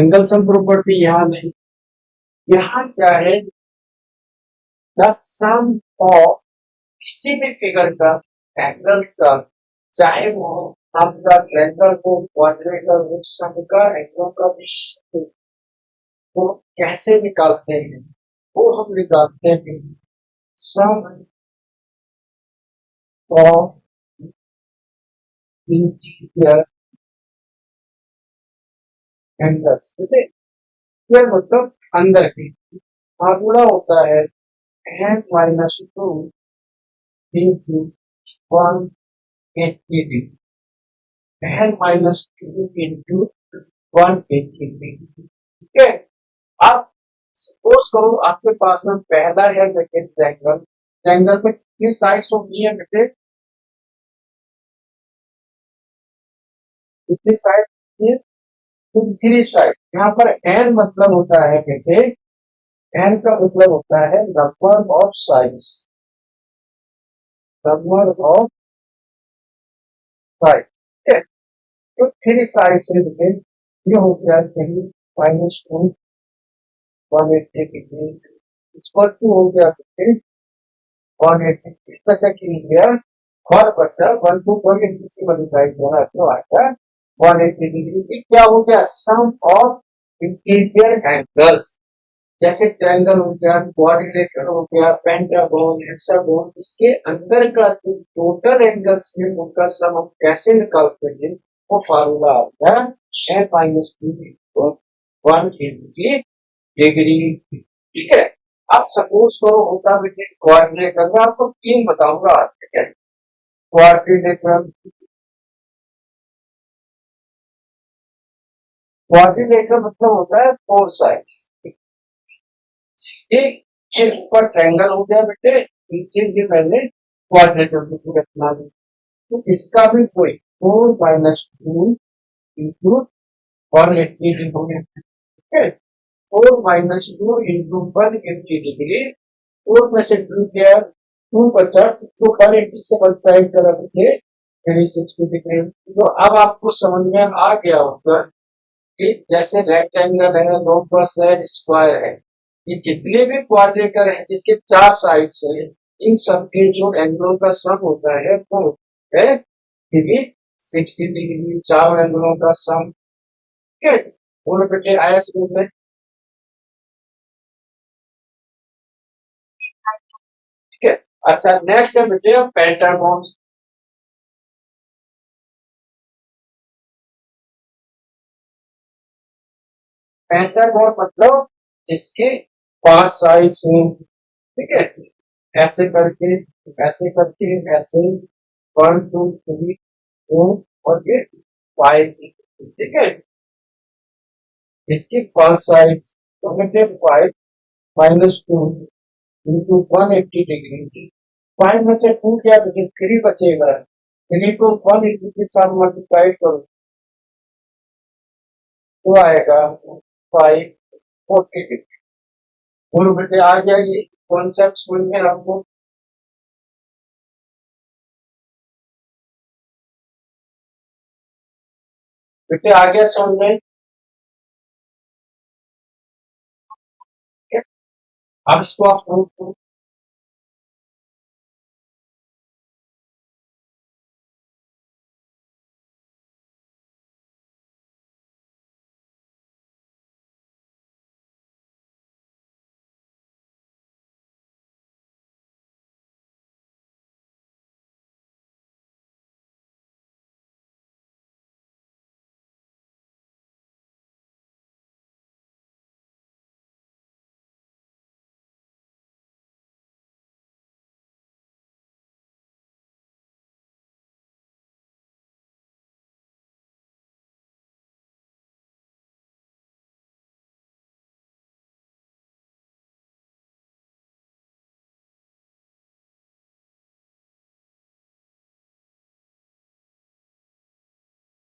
Angle sum property यहाँ नहीं, यहाँ क्या है, द सम ऑफ किसी भी फिगर का एंगल्स का, चाहे वो आपका ट्रायंगल हो, क्वाड्रेंगल हो, सबका एंगल का भी वो कैसे निकालते हैं, वो हम निकालते हैं सम ऑफ इंटीरियर एंगल्स, ठीक है। ये मतलब अंदर की फार्मूला होता है n minus two into one eighty D, n minus two into one eighty D, ठीक है। अब सपोज करो आपके पास में पहला है बेटे ट्रायंगल, ट्रायंगल में कितनी साइड्स होती है बेटे, कितनी साइड होती है, तो थ्री साइड। यहाँ पर n मतलब होता है बेटे, n का मतलब होता है number of sides, number of side, ठीक है। तो थ्री साइड से बेटे ये हो गया three minus two one eighty degree, equal to हो गया बेटे वन एट्टी, इसमें से की गया और बच्चा वन टू वन एट्टी से मल्टीप्लाई किया तो आएगा वन एट्टी डिग्री। ये क्या हो गया, सम ऑफ इंटीरियर एंगल्स, जैसे ट्रायंगल हो गया, क्वाड्रिलेटरल हो गया, पेंटागन, हेक्सागन, इसके अंदर का जो टोटल एंगल्स है उनका सम हम कैसे निकालते हैं, वो फार्मूला आ गया n minus two one eighty degree, ठीक है। अब सपोज करो होता बेटे क्वाड्रिलेटरल, मैं आपको तीन बताऊंगा आज, ठीक है। क्वाड्रिलेटरल, क्वाड्रिलेटरल मतलब होता है फोर साइड्स, एक के ऊपर ट्रायंगल हो गया बेटे, नीचे ये मैंने क्वाड्रेटर को रखना है, तो इसका भी कोई four minus two into one eighty degree, ठीक है। Four minus two into one eighty degree, four में से टू गया, टू बचा, तो वन एट्टी से मल्टीप्लाई करा थे थ्री सिक्सटी डिग्री। तो अब आपको समझ में आ गया होगा कि जैसे रेक्टेंगल है, लोकस है, स्क्वायर है, ये जितने भी क्वाड्रेटर है जिसके चार साइड्स है, इन सब के जो एंगलों का सम होता है वो है थ्री सिक्सटी डिग्री, चार एंगलों का सम, ठीक है। और बेटे आया समझ में, ठीक है। अच्छा नेक्स्ट है बेटे पेंटागन, पेंटागन मतलब जिसके पांच साइड्स हैं, ठीक है। ऐसे करके, ऐसे करके, ऐसे वन टू थ्री फोर और ये फाइव, ठीक है। इसकी पांच साइड्स, तो बेटे five minus two into one eighty degree, five में से टू क्या बेटे थ्री बचेगा, थ्री को वन एट्टी के साथ मल्टीप्लाई करो तो आएगा फाइव फोर्टी डिग्री। और बेटे आ गया ये कॉन्सेप्ट समझ में आपको, बेटे आ गया समझ में, ठीक है? अब इसको आप प्रूव करो,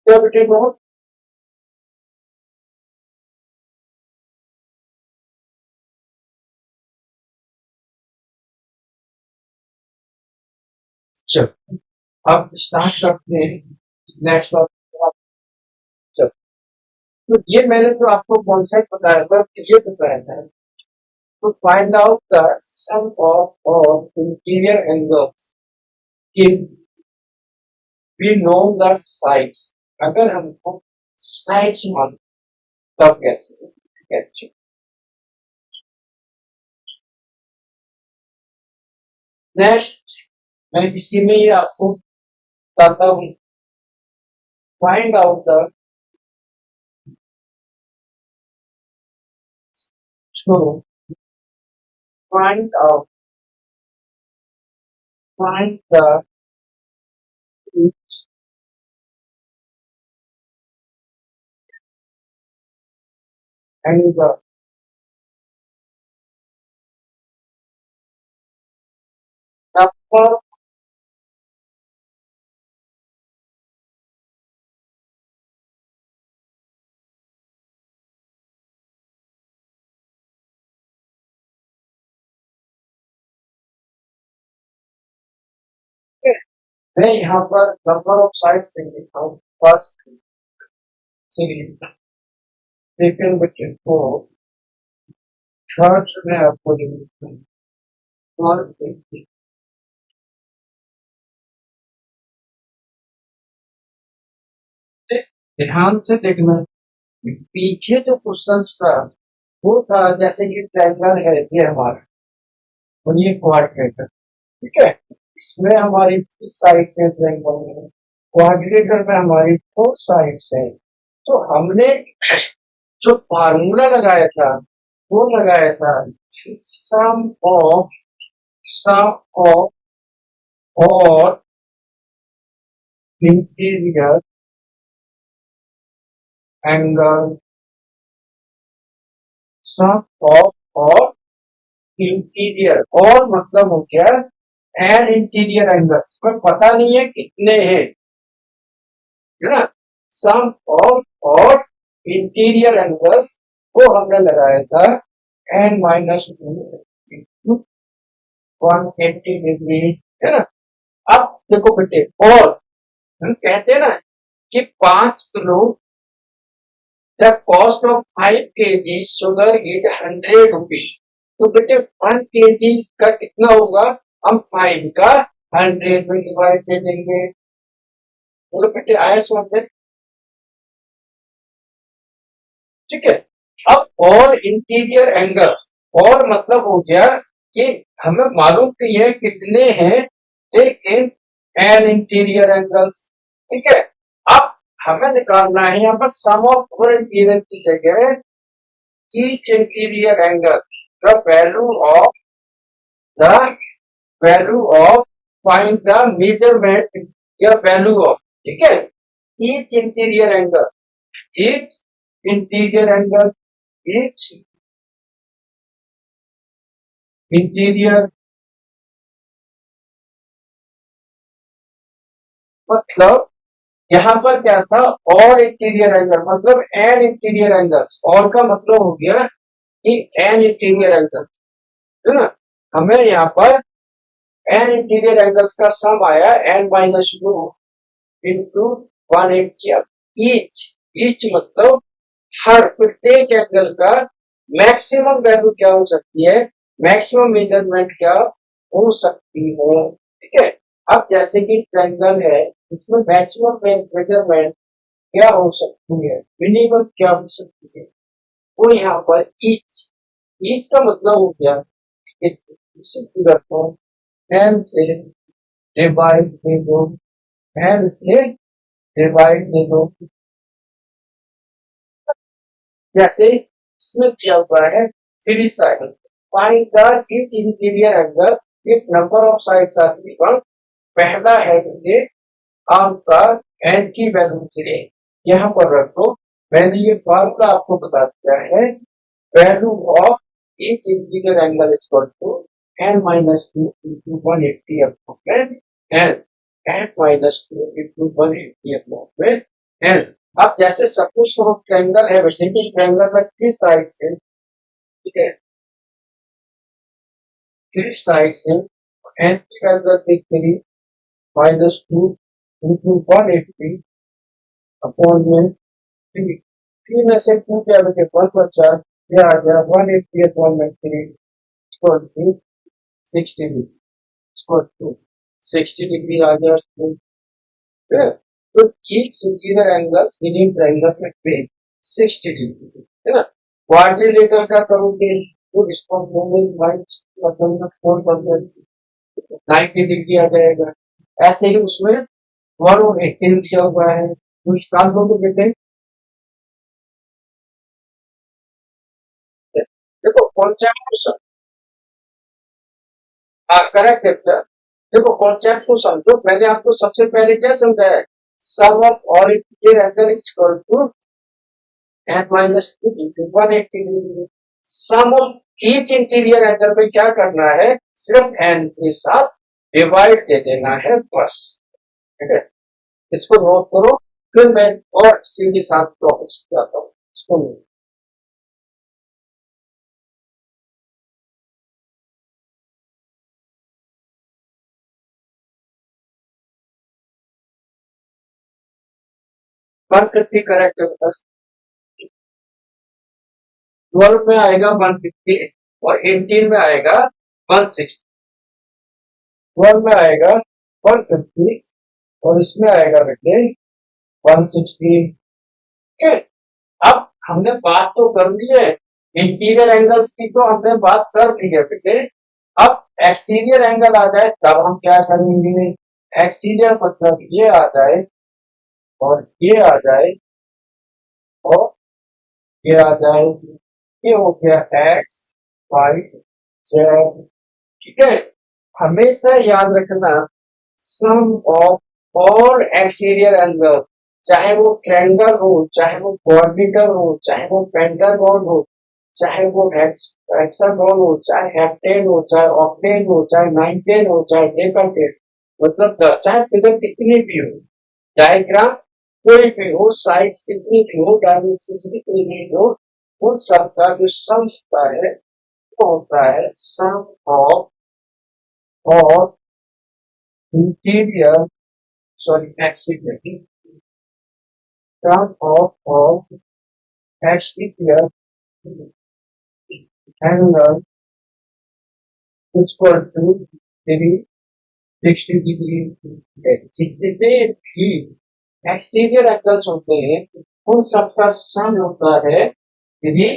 क्या बेटे बहुत चल, अब स्टार्ट करते हैं नेक्स्ट, तो ये मैंने जो आपको कॉन्सेप्ट बताया था ये बताया था to find out the sum of all interior angles if we know the sides. अगर हमको साइड्स मालूम तब कैसे कैसे नेक्स्ट मैं इसी में ही आपको बताता हूँ फाइंड आउट द छोड़ो find out find the angle number मैं यहाँ पर नंबर ऑफ साइड्स नहीं लिखा हूँ फर्स्ट सेकेंड बच्चे को थर्ड में आपको लिखा है और ध्यान से देखना पीछे जो क्वेश्चन था वो था जैसे कि ट्रायंगल है ये हमारा और ये क्वाड्रेटर ठीक है इसमें हमारी साइड से ट्रायंगल है क्वाड्रेटर में हमारी फोर साइड्स है तो हमने जो फार्मूला लगाया था वो लगाया था सम ऑफ सम ऑफ और इंटीरियर एंगल सम ऑफ और इंटीरियर और मतलब हो गया एंड इंटीरियर एंगल्स पर पता नहीं है कितने हैं है ना सम ऑफ और इंटीरियर एंगल्स को हमने लगाया था एन माइनस 180 डिग्री है ना अब देखो बेटे और हम कहते हैं ना कि 5 kilo the cost of 5 kg sugar is 100 rupees तो बेटे 1 kg का कितना होगा हम 5 का 100 में डिवाइड दे देंगे बोलो बेटे आया समझ में ठीक है अब और इंटीरियर एंगल्स और मतलब हो गया कि हमें मालूम नहीं है कितने हैं लेकिन एन इंटीरियर एंगल्स ठीक है अब हमें निकालना है यहाँ पर सम ऑफ फोर इंटीरियर की जगह each interior angle the value of the value of find the measurement या वैल्यू ऑफ ठीक है each interior angle each interior angle each interior मतलब यहाँ पर क्या था और इंटीरियर एंगल मतलब एन इंटीरियर एंगल्स और का मतलब हो गया कि एन इंटीरियर एंगल है ना हमें यहाँ पर एन इंटीरियर एंगल्स का सम आया n minus two into 180 each each मतलब हर प्रत्येक एंगल का मैक्सिमम वैल्यू क्या हो सकती है मैक्सिमम मेजरमेंट क्या हो सकती है ठीक है अब जैसे कि ट्रायंगल है इसमें मैक्सिमम मेजरमेंट क्या हो सकती है मिनिमम क्या हो सकती है वो यहाँ पर ईच का मतलब हो गया इस फिगर को एन से डिवाइड दे दो एन से डिवाइड दे दो जैसे इसमें दिया हुआ है 3 side find the each interior angle if number of sides are given पहला है ये आपका एन की वैल्यू के यहाँ पर रखो मैंने ये फॉर्मूला आपको बता दिया है value of each interior angle is equal to n minus 2 into 180 upon n n minus 2 into 180 upon n अब जैसे सपोज को ट्रायंगल है वैसे ही ट्रायंगल में 3 साइड्स है ठीक है 3 साइड्स है n की वैल्यू देख के माइनस 2 into 180 अपॉन में 3 3 में से 2 क्या बेटे 1 बचा, ये आ गया 180 अपॉन में 3 equal to 60 degree, equal to 60 degree आ गया। ठीक है? तो each interior angles within triangle में be 60 डिग्री, है ना। क्वाड्रिलेटरल का करोगे तो इसको माइनस मतलब 4% 90 डिग्री आ जाएगा। ऐसे ही उसमें 180 दिया हुआ है, तो साल दोगे बेटे। देखो कॉन्सेप्ट, हाँ करेक्ट है बेटा। देखो कॉन्सेप्ट को समझो, मैंने आपको सबसे पहले क्या समझाया, sum of all interior angle is equal to n minus 2 degree 180 degree. Sum of each interior angle में क्या करना है, सिर्फ n के साथ डिवाइड दे देना है बस। ठीक है, इसको नोट करो, फिर मैं और सीधे साथ टॉपिक्स जाता हूँ, इसको नोट। वन फिफ्टी करेक्ट है बस। 12 में आएगा 150 और 18 में आएगा 160। 12 में आएगा 150 और इसमें आएगा बेटे 160। ठीक है, अब हमने बात तो कर ली है इंटीरियर एंगल्स की, तो हमने बात कर ली है बेटे। अब एक्सटीरियर एंगल आ जाए तब हम क्या करेंगे, एक्सटीरियर मतलब ये आ जाए और ये आ जाए और ये आ जाए, ये हो गया एक्स वाई जेड। ठीक है, हमेशा याद रखना सम ऑफ ऑल एक्सटीरियर एंगल, चाहे वो ट्रायंगल हो, चाहे वो क्वाड्रिलेटरल हो, चाहे वो पेंटागन हो, चाहे वो हेक्सागोन हो, चाहे हेप्टेन हो, चाहे ऑक्टेन हो, चाहे नाइनटेन हो, चाहे डेकाटेन, मतलब 10, चाहे फिगर कितनी भी हो, डायग्राम कोई भी हो, साइज कितनी भी हो, डायमेंशन कितनी भी हो, उन सबका जो सम होता है वो होता है sum of of interior, sorry exterior, sum of exterior angle is equal to maybe 60 degree. जितने भी एक्सटीरियर एंगल्स होते हैं उन सबका सम होता है यदि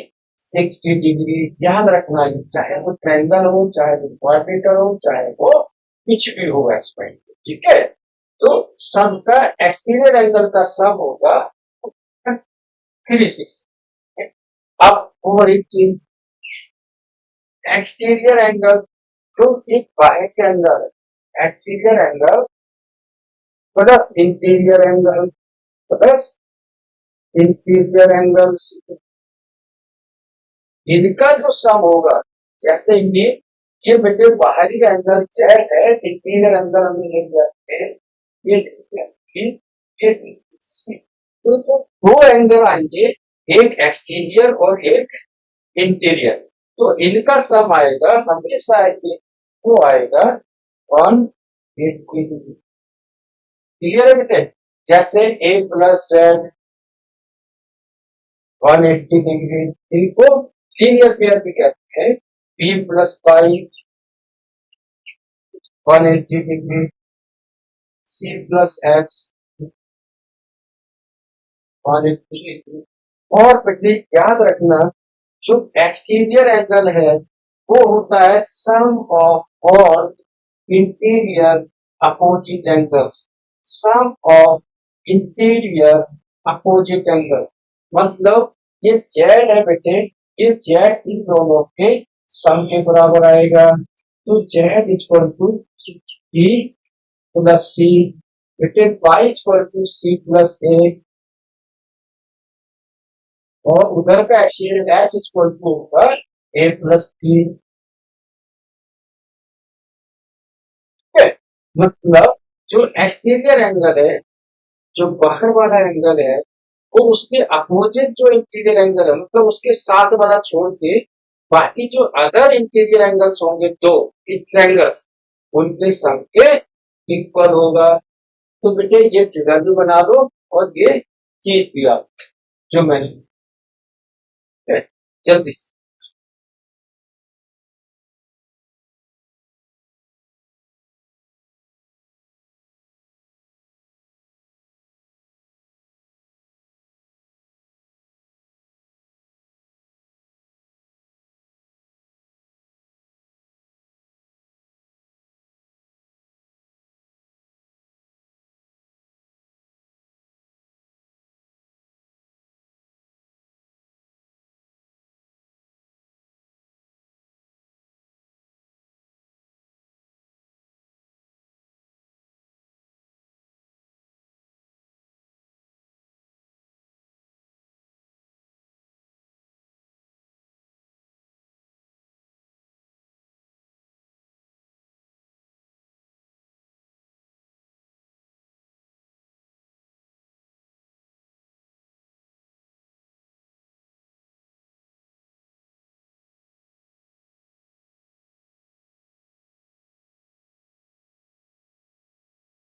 60 डिग्री। याद रखना है, चाहे वो ट्रायंगल हो, चाहे वो क्वाड्रिलेटरल हो, चाहे वो कुछ भी हो इस पॉइंट। ठीक है, तो सम का एक्सटीरियर एंगल का सम होगा 360। अब और एक चीज, एक्सटीरियर एंगल जो एक बाहर के अंदर है, exterior angle plus interior angle plus interior angle, इनका जो सम होगा, जैसे ये बेटे बाहरी एंगल जेड है, इंटीरियर एंगल हमें ले जाते हैं ये तो जो दो एंगल आएंगे, एक एक्सटीरियर और एक इंटीरियर, तो इनका सम आएगा हमेशा वो आएगा 180 डिग्री। क्लियर है बेटे, जैसे a प्लस जेड 180 डिग्री, इनको लीनियर पेयर भी कहते हैं। b plus pi 180 degree, c plus x 180 degree. और बेटे याद रखना, जो एक्सटीरियर एंगल है वो होता है sum of all interior opposite angles, sum of interior opposite angle, मतलब ये जेड है बेटे, ये जेड इन दोनों के सम के बराबर आएगा। तो Z equal to B plus C, बेटे Y equal to C plus A, और उधर का एक्सटीरियर एच इक्वल टू होगा ए प्लस बी। मतलब जो एक्सटीरियर एंगल है, जो बाहर वाला एंगल है, वो उसके अपोजिट जो इंटीरियर एंगल है, मतलब उसके साथ वाला छोड़ के बाकी जो अदर इंटीरियर एंगल्स होंगे दो ट्रायंगल, उनके सम के इक्वल होगा। तो बेटे ये फिगर भी बना दो और ये चीज भी आप जो मैंने जल्दी से।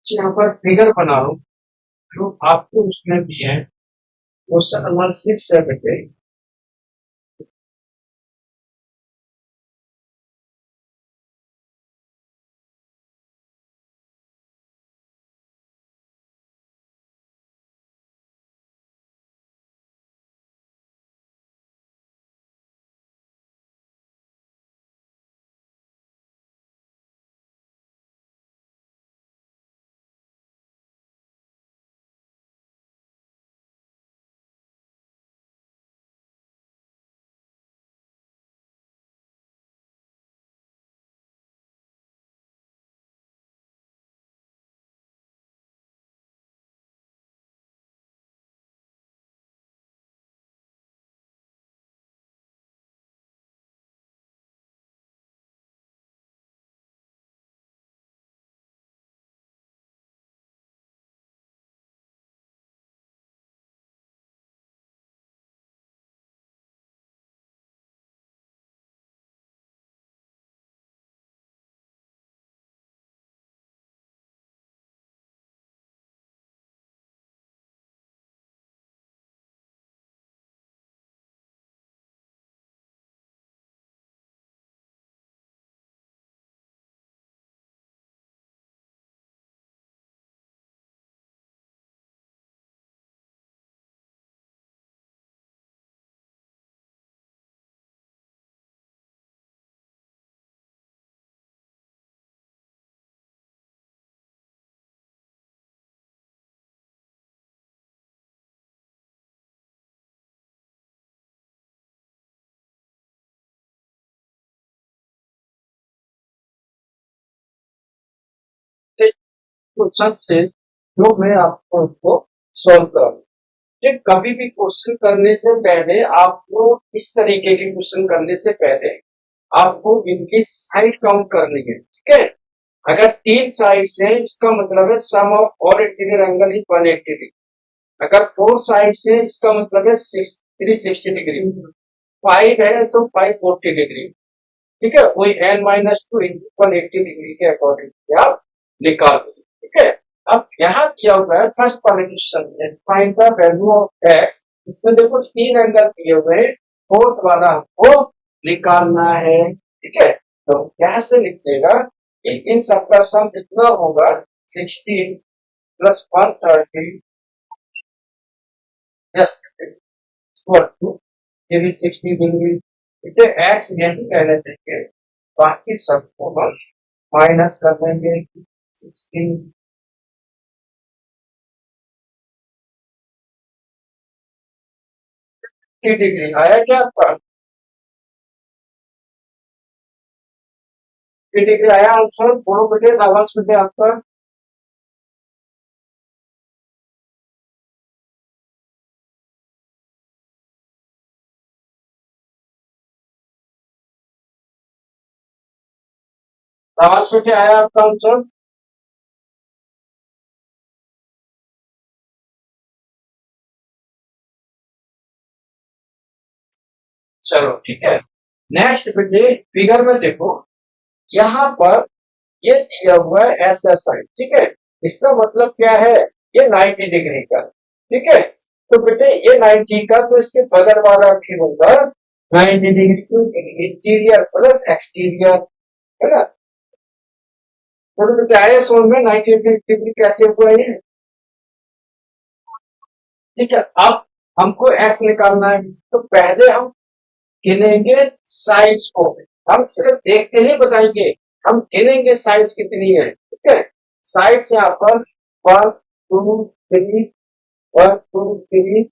यहाँ पर फिगर बना रहा हूँ जो आपको उसमें भी है। क्वेश्चन नंबर 6 है बेटे। क्वेश्चन से जो मैं आपको उसको सॉल्व करूँ। कि कभी भी क्वेश्चन करने से पहले आपको इस तरीके के क्वेश्चन करने से पहले आपको इनकी साइड काउंट करनी है। ठीक है, अगर 3 साइड्स है इसका मतलब है sum of all interior angle is 180 degree. अगर 4 साइड्स है इसका मतलब है 360 डिग्री। 5 है तो 540 डिग्री। ठीक है, वही n-2 इंटू 180 डिग्री के अकॉर्डिंग आप निकाल दो। ठीक है, अब यहाँ दिया हुआ है फर्स्ट वाले क्वेश्चन में find the value of x। इसमें देखो 3 एंगल दिए हुए हैं, फोर्थ वाला हमको निकालना है। ठीक है, तो यहाँ से लिखिएगा कि इन सबका सम कितना होगा 16 प्लस 130 प्लस ये भी 60 डिग्री। इसे x नहीं कहने देंगे, बाकी सबको हम माइनस कर देंगे 16 डिग्री। आया क्या आपका? डिग्री आया आंसर। बोलो बेटे, आवाज बेटे आपका। आवाज बेटे आया आपका आंसर। चलो ठीक है, नेक्स्ट बेटे फिगर में देखो, यहाँ पर ये दिया हुआ है एस एस आई। ठीक है, इसका मतलब क्या है, ये 90 डिग्री का। ठीक है, तो बेटे ये 90 का तो इसके बगल वाला भी होगा 90 degree to interior plus exterior, है ना। तो क्या है समझ में 90 डिग्री कैसे हुआ ये? ठीक है, अब हमको एक्स निकालना है, तो पहले हम गिनेंगे साइड्स को। हम सिर्फ देख के नहीं बताएंगे, हम गिनेंगे साइड्स कितनी है। ठीक है, साइड्स यहाँ पर 1 2 3 1 2 3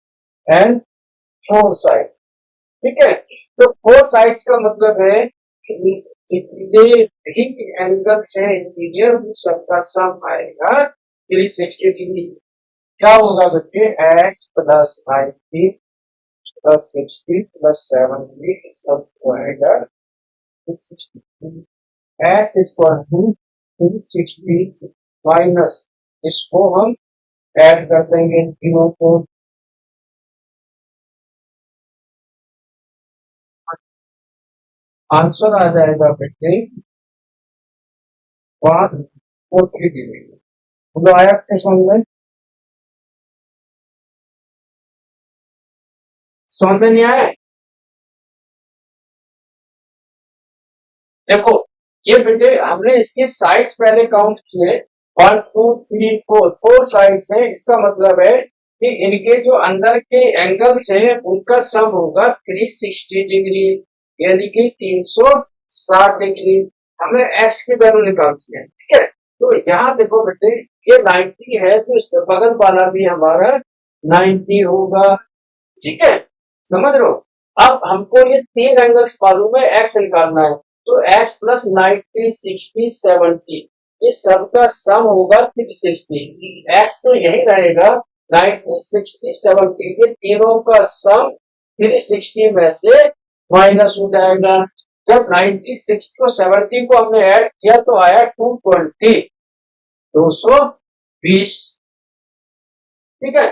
एंड 4 साइड। ठीक है, तो 4 साइड्स का मतलब है कि जितने भी एंगल्स है इंटीरियर सबका सम आएगा 360 डिग्री। क्या होगा बच्चे, एक्स प्लस 90 प्लस 60 प्लस 70 सब आएगा 360। एक्स इक्वल टू 360 माइनस, इसको हम ऐड कर देंगे इन तीनों को, आंसर आ जाएगा बेटे 140 डिग्री। तो आया आपके समझ में? समझ में नहीं आया? देखो, ये बेटे हमने इसकी साइड्स पहले काउंट किए, 1 2 3 4, 4 साइड्स हैं। इसका मतलब है कि इनके जो अंदर के एंगल्स हैं उनका सम होगा 360 डिग्री, यानी कि 360 डिग्री। हमने एक्स की वैल्यू निकाल दी है। ठीक है, तो यहाँ देखो बेटे, ये 90 है तो इसके बगल वाला भी हमारा 90 होगा। ठीक है, समझ रहे हो। अब हमको ये तीन एंगल्स मालूम है, एक्स निकालना है, तो एक्स प्लस 90 60 70 ये सबका सम होगा 360। एक्स तो यही रहेगा 90 60 70, ये तीनों का सम 360 में से माइनस हो जाएगा। जब 90 60 और 70 को हमने ऐड किया तो आया 220, 220। ठीक है,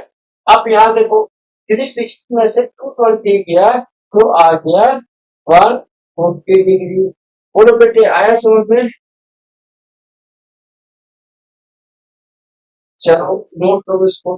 अब यहाँ देखो 360 में से 220 गया तो आ गया 140 डिग्री। बोलो बेटे आया समझ में? चलो नोट करो इसको।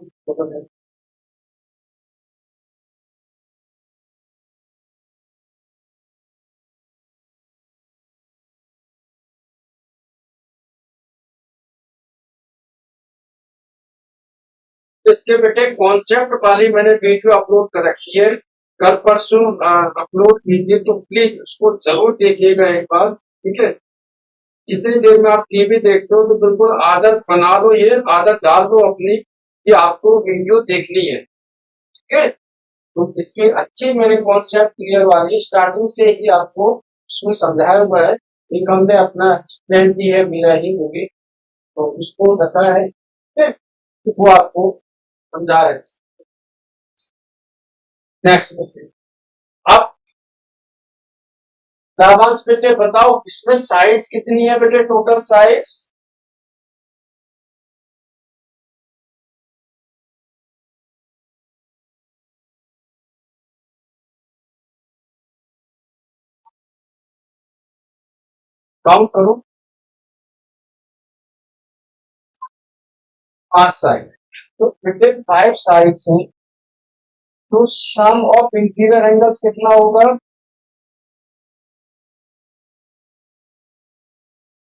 इसके बेटे कॉन्सेप्ट वाली मैंने वीडियो अपलोड कर रखी है, कल परसों अपलोड कीजिए, तो प्लीज उसको जरूर देखिएगा एक बार। ठीक है, जितनी देर में आप टीवी देखते हो तो बिल्कुल आदत बना लो, ये आदत डाल दो अपनी कि आपको वीडियो देखनी है। ठीक है, तो इसकी अच्छी मैंने कॉन्सेप्ट क्लियर वाली स्टार्टिंग से ही आपको उसमें समझाया हुआ है। एक हमने अपना एक्सप्लेन की है मेरा ही मूवी, तो उसको बताया है। ठीक है, तो वो आपको समझा है। नेक्स्ट क्वेश्चन, अब दावांश बेटे बताओ इसमें साइड्स कितनी है बेटे, टोटल साइड्स? काउंट करो, 5 साइड। तो बेटे 5 साइड्स हैं, तो सम ऑफ इंटीरियर एंगल्स कितना होगा?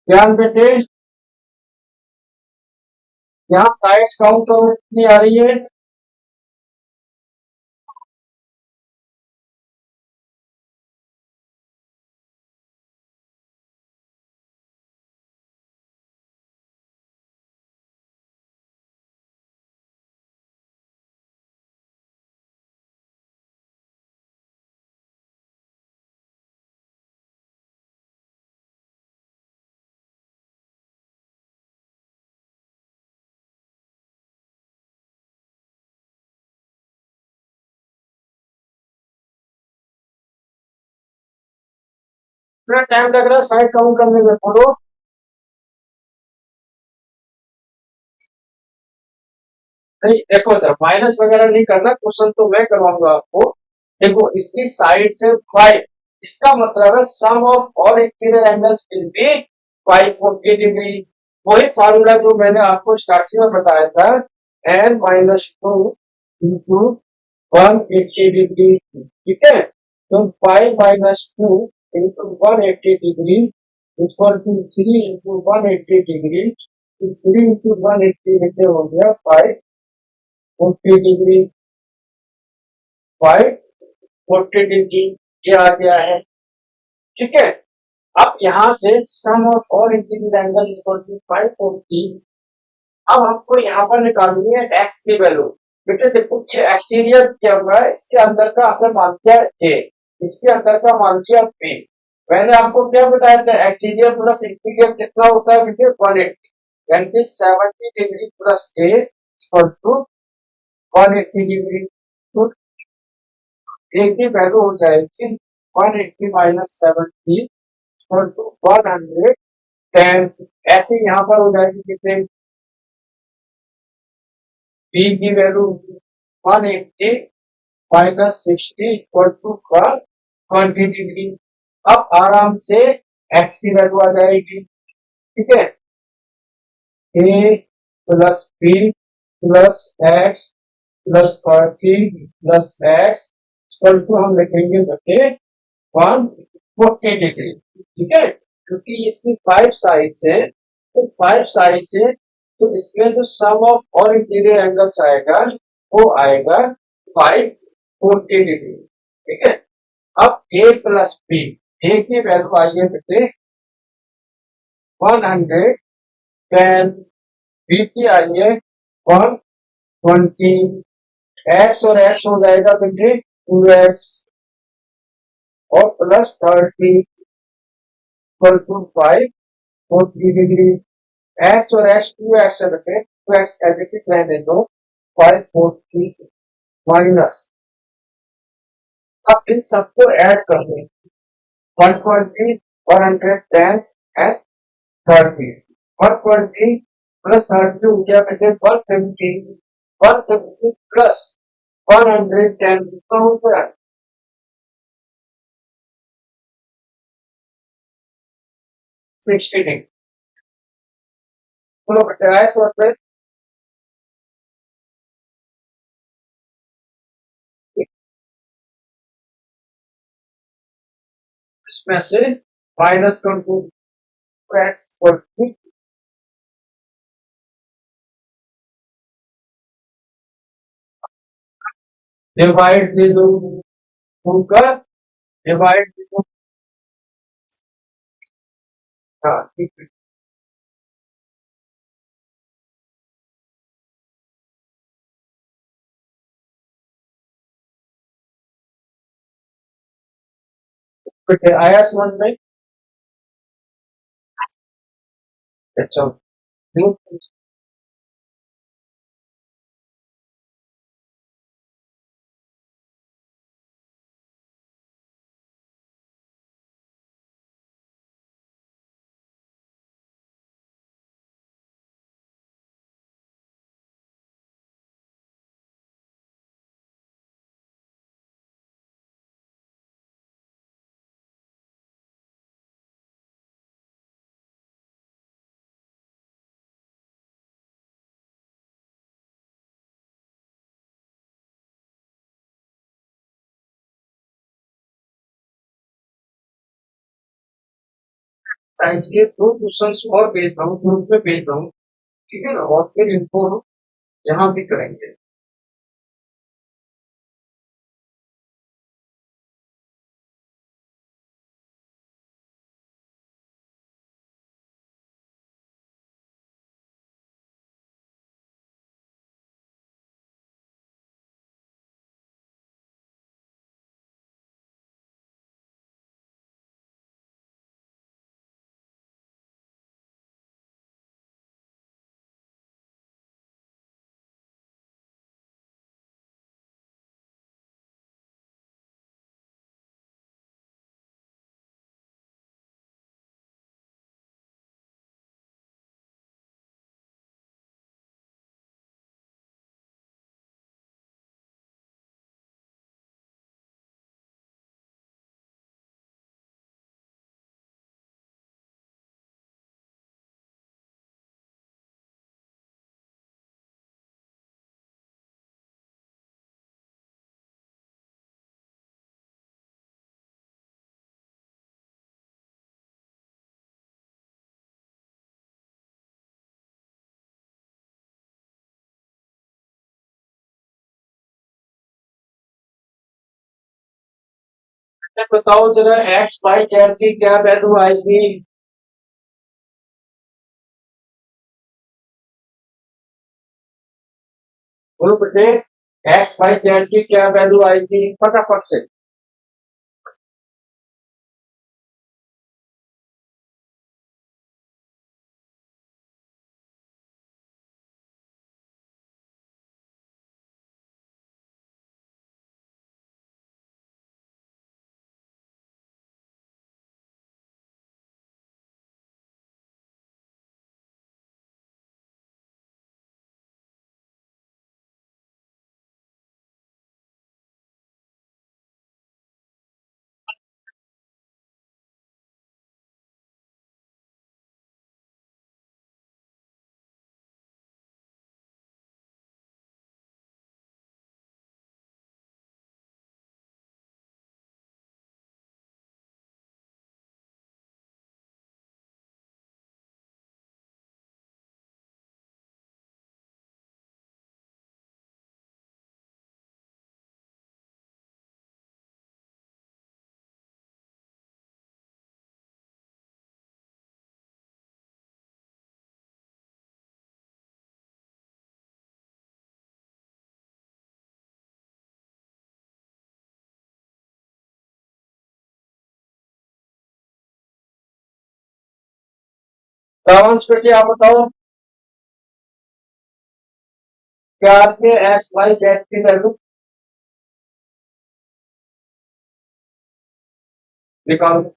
ध्यान बेटे, यहाँ साइड्स काउंट करो कितनी आ रही है? कितना टाइम लग रहा है साइड काउंट करने में, बोलो। नहीं देखो, माइनस वगैरह नहीं करना, क्वेश्चन तो मैं करवाऊंगा आपको। देखो इसकी साइड से 5, इसका मतलब है sum of all interior angles will be 540 degree. वही फार्मूला जो मैंने आपको स्टार्टिंग में बताया था, n -2 इंटू 180 डिग्री। ठीक है, तो 5 - 2 into 180 degree is equal to 3 into 180 degree. तो 3 into 180 मतलब हो गया 540 डिग्री, 540 डिग्री ये आ गया है। ठीक है, अब यहाँ से sum of all interior angle is equal to 540। अब हमको यहाँ पर निकालनी है एक्स की वैल्यू। बेटे देखो ये एक्सटीरियर क्या हुआ है, इसके अंदर का आपने मान दिया ए, इसके अंदर का मान दिया बी। मैंने आपको क्या बताया था, एक्सटीरियर प्लस इंटीरियर कितना होता है बेटे 180, यानी कि 70 degree plus a equal to 180 degree. तो ए की वैल्यू हो जाएगी 180 माइनस 70 इक्वल टू 110। ऐसे यहाँ पर हो जाएगी कितने, बी की value 180 minus 60 equal to 20 degree. अब आराम से एक्स की वैल्यू आ जाएगी। ठीक है, A plus B plus X plus 30 plus X equal to हम लिखेंगे बच्चे 140 डिग्री। ठीक है, क्योंकि इसकी 5 साइड्स है, तो 5 साइड्स है, तो इसमें जो सम ऑफ ऑल इंटीरियर एंगल्स आएगा वो आएगा 540 डिग्री। ठीक है, अब ए प्लस बी, ए की वैल्यू आ गई बेटे 110, बी की आई है 120, एक्स और एक्स हो जाएगा बेटे 2x और plus 30 equal to 540 degree. X और एक्स 2x से बेटे 2x एज इट इज रहने दो, 540 माइनस, अब इन सबको ऐड कर दें 120 110 एंड 30, 120 प्लस 30 हो गया बेटे 150, 150 प्लस 110 कितना हो गया 60 डिग्री। चलो बेटे आया इस बात पे, इसमें से माइनस कर दो एक्स डिवाइड दे दो, उनका डिवाइड दे दो। हाँ ठीक है बेटे आया समझ में। अच्छा, साइंस के दो क्वेश्चन और भेज रहा हूँ, ग्रुप में भेज रहा हूँ। ठीक है ना, और फिर इनको यहाँ भी करेंगे। बताओ जरा एक्स बाई जेड की क्या वैल्यू आएगी। बोलो बेटे, एक्स बाई जेड की क्या वैल्यू आएगी फटाफट से। कांस बेटे आप बताओ, क्या आपके एक्स वाई जेड की वैल्यू निकालो।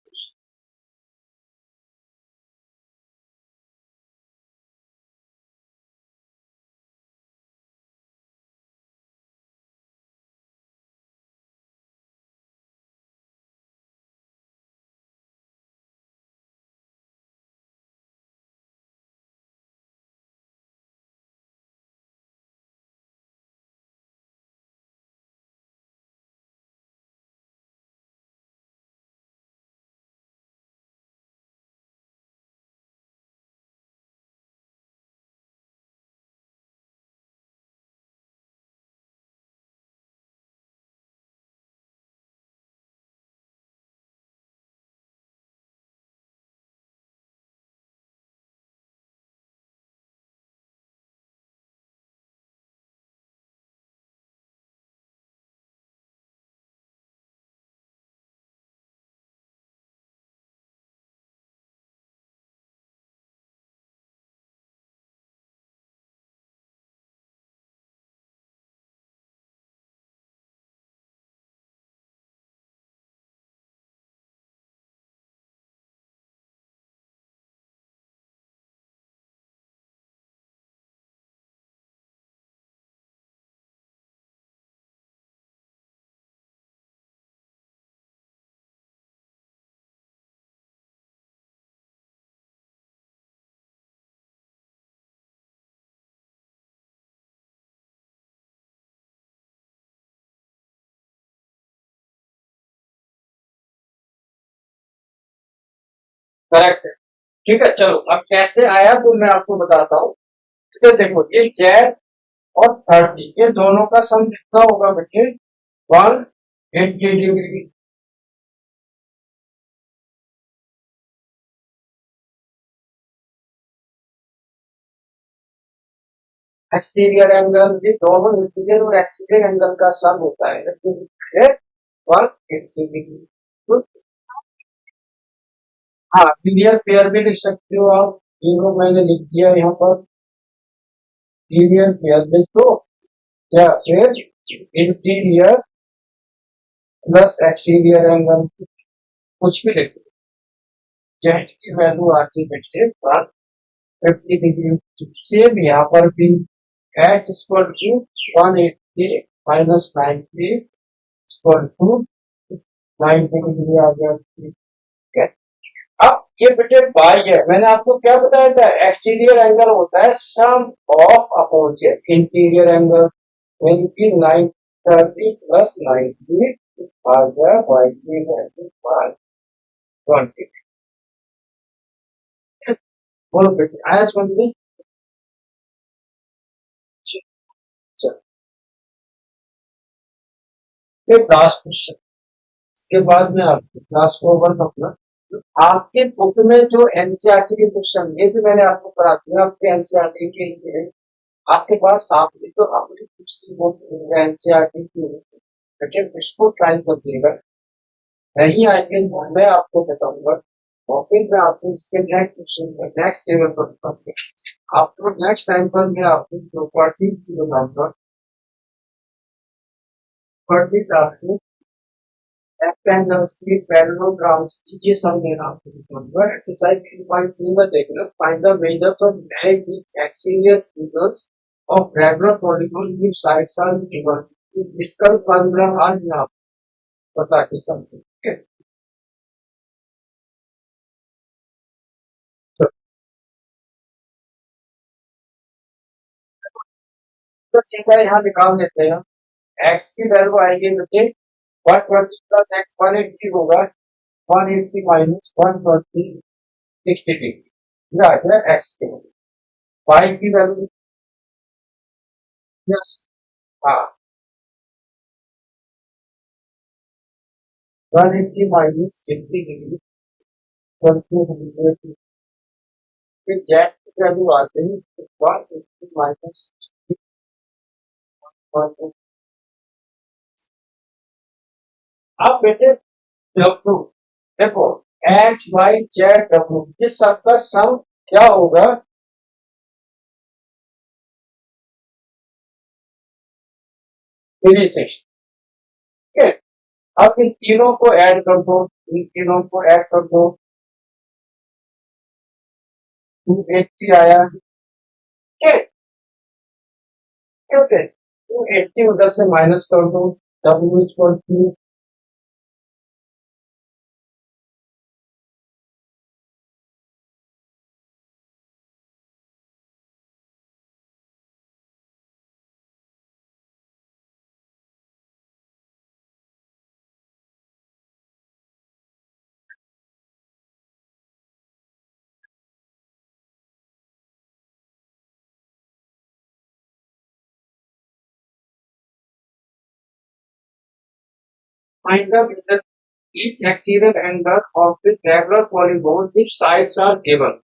करेक्ट है। ठीक है, चलो अब कैसे आया तो मैं आपको बताता हूँ। तो देखो ये जेड और 30 ये दोनों का सम कितना होगा बेटे, 180 डिग्री। एक्सटीरियर एंगल, ये दोनों इंटीरियर और एक्सटीरियर एंगल का सम होता है 180 डिग्री। तो हाँ, लीनियर पेयर भी लिख सकते हो आप, तीनों मैंने लिख दिया यहाँ पर। लीनियर पेयर लिख दो या फिर इंटीरियर प्लस एक्सटीरियर एंगल, कुछ भी लिख दो। जेड की वैल्यू आती है 150 डिग्री। सेम यहाँ पर भी H equal to 180 minus 90 equal to 90 degree आ गया। ठीक है, अब ये बेटे बाई है, मैंने आपको क्या बताया था, एक्सटीरियर एंगल होता है sum of opposite interior angle, यानी कि 930 प्लस 90 आ गया बाई की वैल्यू बाय 20। बोलो बेटे आया समझ में। चलो, फिर लास्ट क्वेश्चन। इसके बाद में आपकी क्लास को वर्क अपना आपके बुक में जो एनसीईआरटी के क्वेश्चन ये भी मैंने आपको करा दिया आपके एनसीईआरटी के लिए आपके पास आपकी तो अपनी पिछली बुक एनसीईआरटी की लेकिन इसको ट्राई कर दिएगा नहीं आएंगे मैं आपको बताऊंगा और फिर मैं आपको इसके नेक्स्ट क्वेश्चन नेक्स्ट टेबल पर बताऊंगा आपको नेक्स्ट टाइम पर मैं आपको प्रॉपर्टी की बताऊंगा प्रॉपर्टी आपको rectangles की parallelograms की ये सब मैं आपको बताऊंगा एक्सरसाइज 3.3 में देखना find the measures of lag with exterior figures of regular polygon with sides are given इसका फॉर्मूला आज मैं आपको बता के समझूंगा ठीक है तो सीधा यहाँ निकाल देते हैं x की वैल्यू आएगी मुझे 120 प्लस एक्स 180 होगा 180 माइनस 120 60 डिग्री ये आ गया x के y की वैल्यू यस हाँ 180 माइनस 50 डिग्री फिर जेड की वैल्यू आते हैं 180 माइनस अब बेटे डब्ल्यू देखो एक्स वाई जेड डब्ल्यू ये सबका सम क्या होगा 360 ठीक है अब इन तीनों को ऐड कर दो इन तीनों को ऐड कर दो 280 आया ठीक है ओके 280 उधर से माइनस कर दो डब्ल्यू equal to find the each exterior angle of the regular polygon if sides are given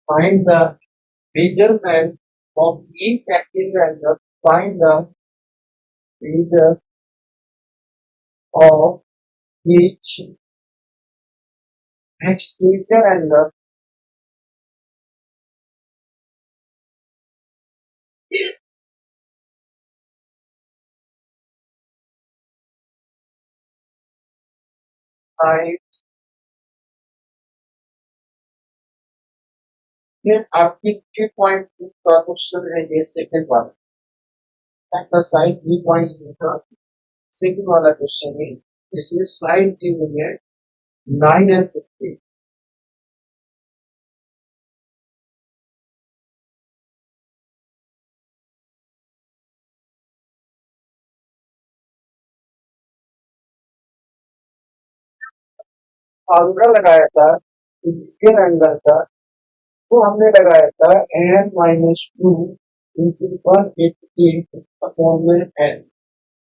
find the measurement of each exterior angle find the measure of each exterior angle find फिर आपकी 3.2 का question है ये second वाला exercise 3.2 का second वाला question है इसमें स्लाइड दी हुई है 9 एंड 15 फार्मूला लगाया था इंटीरियर एंगल का वो हमने लगाया था n minus two into 180 upon में n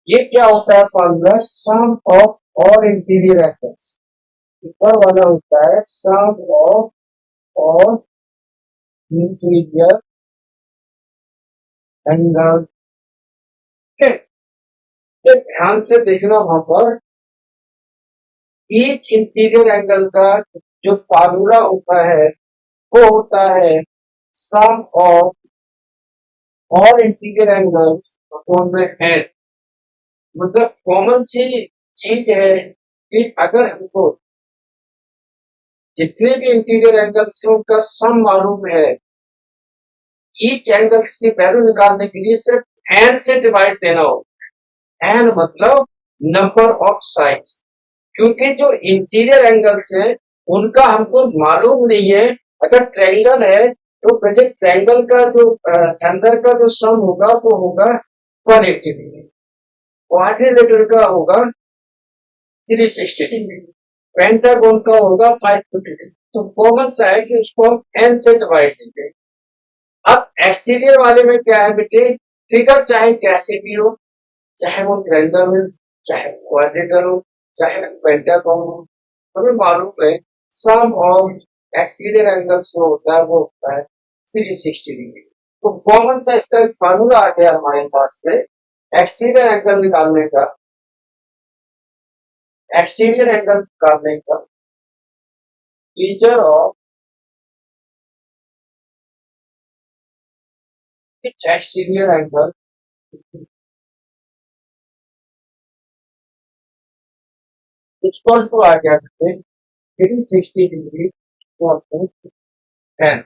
ये क्या होता है फार्मूला सम ऑफ और इंटीरियर एंगल्स ऊपर वाला होता है सम ऑफ और इंटीरियर एंगल ध्यान से देखना वहां पर ईच इंटीरियर एंगल का जो फार्मूला होता है वो होता है सम ऑफ और इंटीरियर एंगल्स अपॉन में n मतलब कॉमन सी चीज है कि अगर हमको जितने भी इंटीरियर एंगल्स हैं उनका सम मालूम है ईच एंगल्स की वैल्यू निकालने के लिए सिर्फ n से डिवाइड देना हो n मतलब नंबर ऑफ साइड्स क्योंकि जो इंटीरियर एंगल्स है उनका हमको मालूम नहीं है। अगर ट्रायंगल है तो बेटे ट्रायंगल का जो अंदर का जो सम होगा वो होगा 180 डिग्री, क्वाड्रिलेटरल का होगा 360 डिग्री, पेंटागन का होगा 550 डिग्री। तो कॉमन सा है कि उसको हम n से डिवाइड देंगे। अब एक्सटीरियर वाले में क्या है बेटे, फिगर चाहे कैसे भी हो, चाहे वो ट्रायंगल हो, चाहे क्वाड्रेटर हो, चाहे पेंटागन हो, हमें मालूम है सम ऑफ एक्सटीरियर एंगल्स जो होता है वो होता है 360 डिग्री। तो कॉमन सा इसका एक फार्मूला आ गया हमारे पास में एक्सटीरियर एंगल निकालने का। एक्सटीरियर एंगल निकालने का feature of exterior angle equal to आ गया 360 degree upon 10,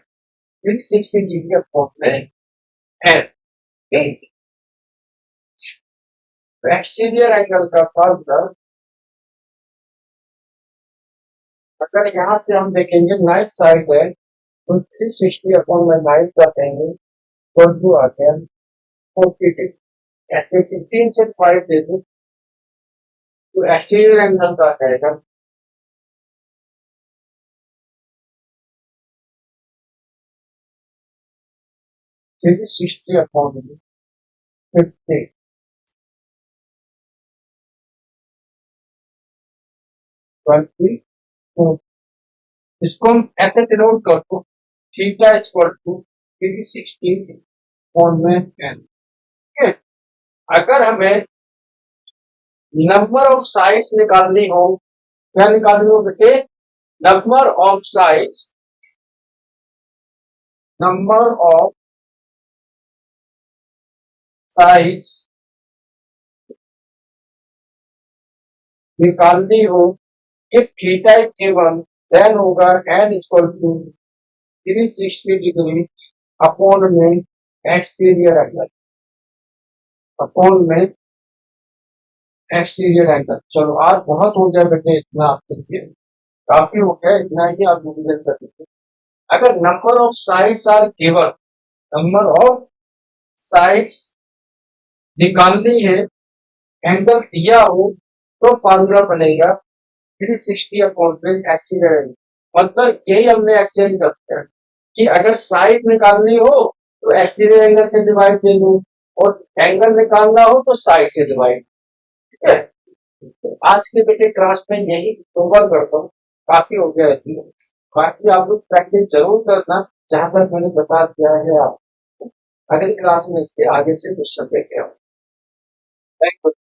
360 degree upon 10। Exterior angle का फार्मूला अगर यहाँ से हम देखेंगे नाइट साइड है तो 360 अपॉन में नाइट का देंगे इक्वल टू आ गया 40 डिग्री। ऐसे 15 से 5 दे दो तो एक्सटीरियर एंगल का आएगा 360 अपॉन 50, 20। तो इसको हम ऐसे डिनोट कर दो थीटा इक्वल टू 360 अपॉन में 10। ठीक है, अगर हमें नंबर ऑफ साइड्स निकालनी हो, क्या निकालनी हो बेटे, number of sides, number of sides निकालनी हो, if theta is given then होगा n equal to 360 degree upon में एक्सटीरियर एंगल, अपॉन में एक्सटीरियर एंगल। चलो आज बहुत हो गया बेटे, इतना आपके लिए काफी हो गया, इतना ही आप रिवीजन कर लीजिए। अगर number of sides are given, number of sides निकालनी है, एंगल दिया हो तो फार्मूला बनेगा 360 अपॉन में एक्सटीरियर एंगल। मतलब यही हमने एक्सचेंज करते हैं कि अगर साइड निकालनी हो तो एक्सटीरियर एंगल से डिवाइड दे दो और एंगल निकालना हो तो साइड से डिवाइड। ठीक है, तो आज के बेटे क्लास में यही होमवर्क करता हूँ, काफी हो गया है। बाकी आप लोग प्रैक्टिस जरूर करना जहां तक मैंने बता दिया है। आप अगली क्लास में इसके आगे से क्वेश्चन लेके आओ। Thank you.